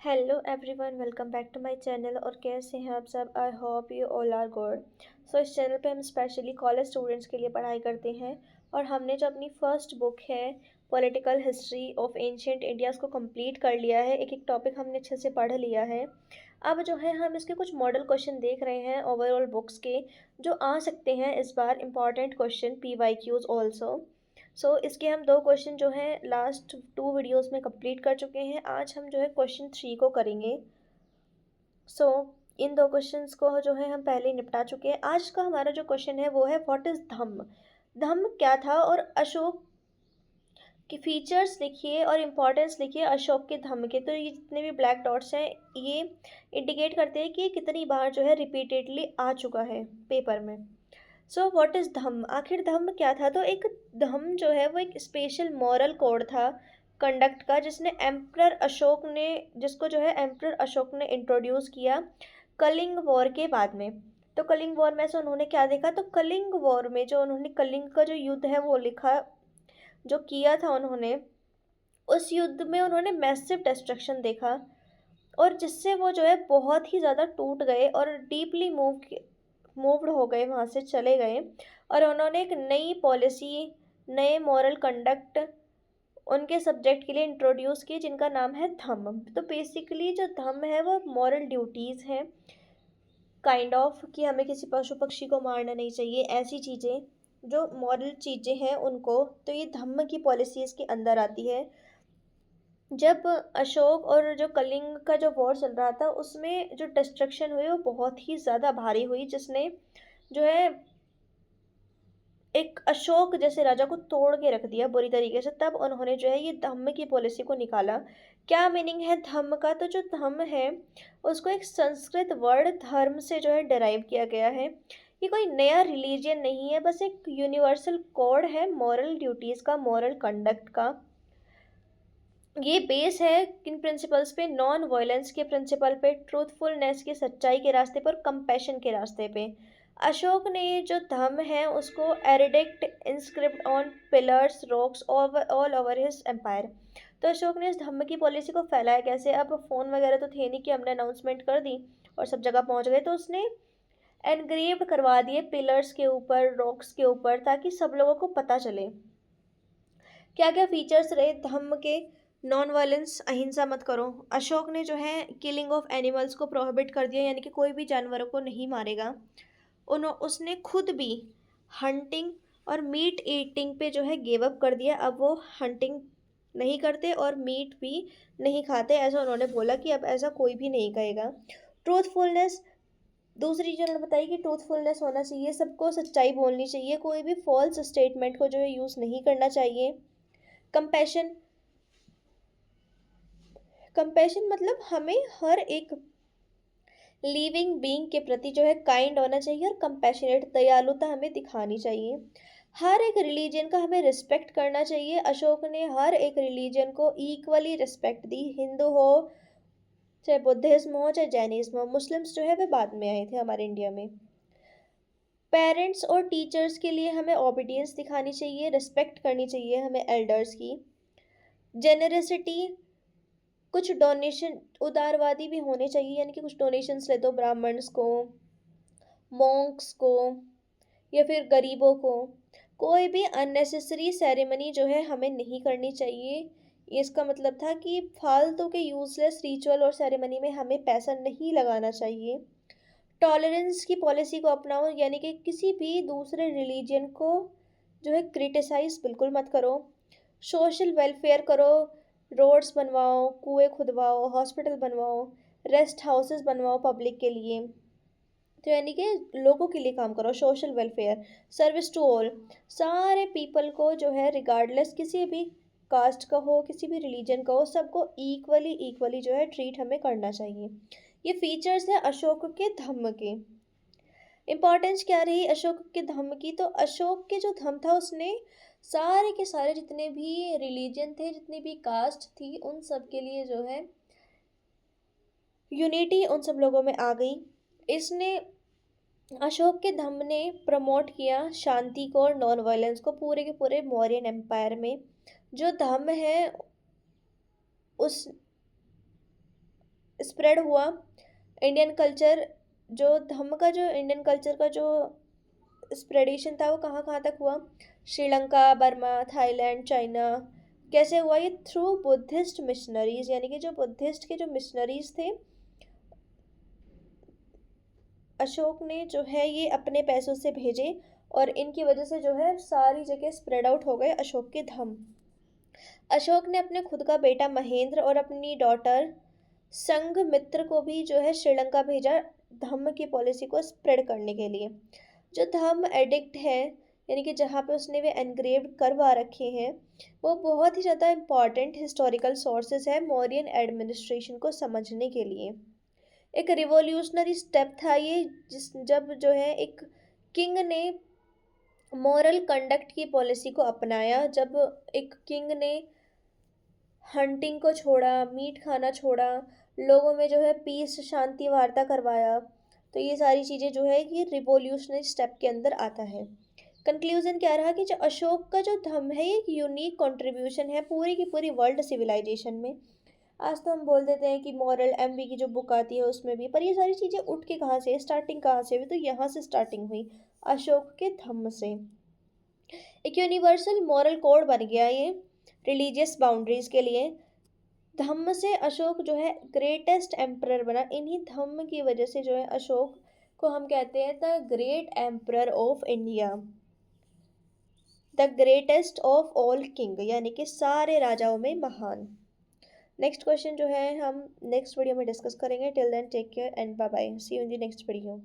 Hello everyone, welcome back to my channel. और कैसे हैं आप सब? I hope you all are good. So इस चैनल पे हम स्पेशली कॉलेज स्टूडेंट्स के लिए पढ़ाई करते हैं। और हमने जो अपनी फर्स्ट बुक है political history of ancient India उसको कंप्लीट कर लिया है। एक एक टॉपिक हमने अच्छे से पढ़ लिया है। अब जो है हम इसके कुछ मॉडल क्वेश्चन देख रहे हैं ओवरऑल बुक्स के, जो आ सकते हैं इस बार इम्पॉर्टेंट क्वेश्चन PYQs ऑल्सो। इसके हम दो क्वेश्चन जो हैं लास्ट टू वीडियोस में कंप्लीट कर चुके हैं। आज हम जो है क्वेश्चन 3 को करेंगे। सो इन दो क्वेश्चंस को जो है हम पहले ही निपटा चुके हैं। आज का हमारा जो क्वेश्चन है वो है व्हाट इज़ धम्म। धम्म क्या था और अशोक की फीचर्स लिखिए और इम्पोर्टेंस लिखिए अशोक के धम्म के। तो ये जितने भी ब्लैक डॉट्स हैं ये इंडिकेट करते हैं कि ये कितनी बार जो है रिपीटेडली आ चुका है पेपर में। सो व्हाट इज़ धम्म, आखिर धम्म क्या था? तो एक धम्म जो है वो एक स्पेशल मॉरल कोड था कंडक्ट का, जिसको जो है एम्परर अशोक ने इंट्रोड्यूस किया कलिंग वॉर के बाद में। तो कलिंग वॉर में से उन्होंने क्या देखा? तो कलिंग वॉर में जो उन्होंने कलिंग का जो युद्ध है वो लिखा, जो किया था उन्होंने, उस युद्ध में उन्होंने मैसिव डिस्ट्रक्शन देखा। और जिससे वो जो है बहुत ही ज़्यादा टूट गए और डीपली मूव्ड हो गए, वहाँ से चले गए। और उन्होंने एक नई पॉलिसी, नए मॉरल कंडक्ट उनके सब्जेक्ट के लिए इंट्रोड्यूस की, जिनका नाम है धम्म। तो बेसिकली जो धम्म है वो मॉरल ड्यूटीज़ हैं, काइंड ऑफ कि हमें किसी पशु पक्षी को मारना नहीं चाहिए, ऐसी चीज़ें जो मॉरल चीज़ें हैं उनको। तो ये धम्म की पॉलिसीज़ के अंदर आती है। जब अशोक और जो कलिंग का जो वॉर चल रहा था उसमें जो डिस्ट्रक्शन हुई वो बहुत ही ज़्यादा भारी हुई, जिसने जो है एक अशोक जैसे राजा को तोड़ के रख दिया बुरी तरीके से। तब उन्होंने जो है ये धम्म की पॉलिसी को निकाला। क्या मीनिंग है धम्म का? तो जो धम्म है उसको एक संस्कृत वर्ड धर्म से जो है डिराइव किया गया है। ये कोई नया रिलीजियन नहीं है, बस एक यूनिवर्सल कोड है मॉरल ड्यूटीज़ का, मॉरल कंडक्ट का। ये बेस है किन प्रिंसिपल्स पे? नॉन वायलेंस के प्रिंसिपल पे, ट्रूथफुलनेस की सच्चाई के रास्ते पर, कंपैशन के रास्ते पे। अशोक ने जो धम्म है उसको edict inscribed on pillars rocks all over his empire. तो अशोक ने इस धम्म की पॉलिसी को फैलाया कैसे? अब फ़ोन वगैरह तो थे नहीं कि हमने अनाउंसमेंट कर दी और सब जगह पहुंच गए। तो उसने एनग्रेव्ड करवा दिए पिलर्स के ऊपर, रॉक्स के ऊपर, ताकि सब लोगों को पता चले क्या क्या फीचर्स रहे धम्म के। नॉन वायलेंस, अहिंसा मत करो। अशोक ने जो है किलिंग ऑफ एनिमल्स को प्रोहिबिट कर दिया, यानी कि कोई भी जानवरों को नहीं मारेगा। उसने खुद भी हंटिंग और मीट ईटिंग पे जो है गिव अप कर दिया। अब वो हंटिंग नहीं करते और मीट भी नहीं खाते, ऐसा उन्होंने बोला कि अब ऐसा कोई भी नहीं कहेगा। ट्रूथफुलनेस, दूसरी चीज़ उन्होंने बताई कि ट्रूथफुलनेस होना चाहिए, सबको सच्चाई बोलनी चाहिए, कोई भी फॉल्स स्टेटमेंट को जो है यूज़ नहीं करना चाहिए। कंपैशन, कंपैशन मतलब हमें हर एक लिविंग बीइंग के प्रति जो है काइंड होना चाहिए और कंपैशनेट, दयालुता हमें दिखानी चाहिए। हर एक रिलीजन का हमें रिस्पेक्ट करना चाहिए। अशोक ने हर एक रिलीजन को इक्वली रिस्पेक्ट दी, हिंदू हो चाहे बुद्धिज्म हो चाहे जैनिज्म हो। मुस्लिम्स जो है वे बाद में आए थे हमारे इंडिया में। पेरेंट्स और टीचर्स के लिए हमें ओबीडियंस दिखानी चाहिए, रिस्पेक्ट करनी चाहिए हमें एल्डर्स की। जेनरसिटी, कुछ डोनेशन उदारवादी भी होने चाहिए, यानी कि कुछ डोनेशंस ले दो ब्राह्मण्स को, मॉन्क्स को, या फिर गरीबों को। कोई भी अननेसेसरी सेरेमनी जो है हमें नहीं करनी चाहिए। इसका मतलब था कि फालतू के यूजलेस रिचुअल और सेरेमनी में हमें पैसा नहीं लगाना चाहिए। टॉलरेंस की पॉलिसी को अपनाओ, यानी कि किसी भी दूसरे रिलीजन को जो है क्रिटिसाइज बिल्कुल मत करो। सोशल वेलफेयर करो, रोड्स बनवाओ, कुएं खुदवाओ, हॉस्पिटल बनवाओ, रेस्ट हाउसेस बनवाओ पब्लिक के लिए। तो यानी कि लोगों के लिए काम करो, social welfare, service to all, सारे पीपल को जो है रिगार्डलेस किसी भी कास्ट का हो, किसी भी रिलीजन का हो, सबको इक्वली इक्वली जो है ट्रीट हमें करना चाहिए। ये फीचर्स हैं अशोक के धम्म के। इम्पॉर्टेंस क्या रही अशोक के धम्म की? तो अशोक के जो धम्म था उसने सारे के सारे जितने भी रिलीजन थे, जितनी भी कास्ट थी, उन सब के लिए जो है यूनिटी उन सब लोगों में आ गई। इसने, अशोक के धम्म ने प्रमोट किया शांति को और नॉन वायलेंस को पूरे के पूरे मौर्यन एम्पायर में। जो धम्म है उस स्प्रेड हुआ इंडियन कल्चर, जो धम्म का जो इंडियन कल्चर का जो स्प्रेडेशन था वो कहाँ कहाँ तक हुआ? Sri Lanka, Burma, Thailand, China. कैसे हुआ ये? थ्रू बुद्धिस्ट मिशनरीज, यानी कि जो बुद्धिस्ट के जो मिशनरीज थे, अशोक ने जो है ये अपने पैसों से भेजे, और इनकी वजह से जो है सारी जगह स्प्रेड आउट हो गए अशोक के धम्म। अशोक ने अपने खुद का बेटा महेंद्र और अपनी डॉटर संघमित्र को भी जो है श्रीलंका भेजा धम्म की पॉलिसी को स्प्रेड करने के लिए। जो धम्म एडिक्ट है, यानी कि जहाँ पे उसने वे एनग्रेव्ड करवा रखे हैं, वो बहुत ही ज़्यादा इम्पॉर्टेंट हिस्टोरिकल सोर्सेज है मौर्यन एडमिनिस्ट्रेशन को समझने के लिए। एक रिवॉल्यूशनरी स्टेप था ये, जिस जब जो है एक किंग ने मॉरल कंडक्ट की पॉलिसी को अपनाया, जब एक किंग ने हंटिंग को छोड़ा, मीट खाना छोड़ा, लोगों में जो है पीस शांति वार्ता करवाया, तो ये सारी चीज़ें जो है ये रिवॉल्यूशनरी स्टेप के अंदर आता है। कंक्लूजन क्या रहा कि जो अशोक का जो धम्म है ये एक यूनिक कंट्रीब्यूशन है पूरी की पूरी वर्ल्ड सिविलाइजेशन में। आज तो हम बोल देते हैं कि मॉरल एमवी की जो बुक आती है उसमें भी, पर ये सारी चीज़ें उठ के कहाँ से, स्टार्टिंग कहाँ से हुई? तो यहाँ से स्टार्टिंग हुई, अशोक के धम्म से। एक यूनिवर्सल मॉरल कोड बन गया ये रिलीजियस बाउंड्रीज के लिए। धम्म से अशोक जो है ग्रेटेस्ट एम्परर बना। इन्हीं धम्म की वजह से जो है अशोक को हम कहते हैं the great emperor of India, the greatest of all king, यानी कि सारे राजाओं में महान। नेक्स्ट क्वेश्चन जो है हम नेक्स्ट वीडियो में डिस्कस करेंगे। Till then take care and bye bye, see you in the next video.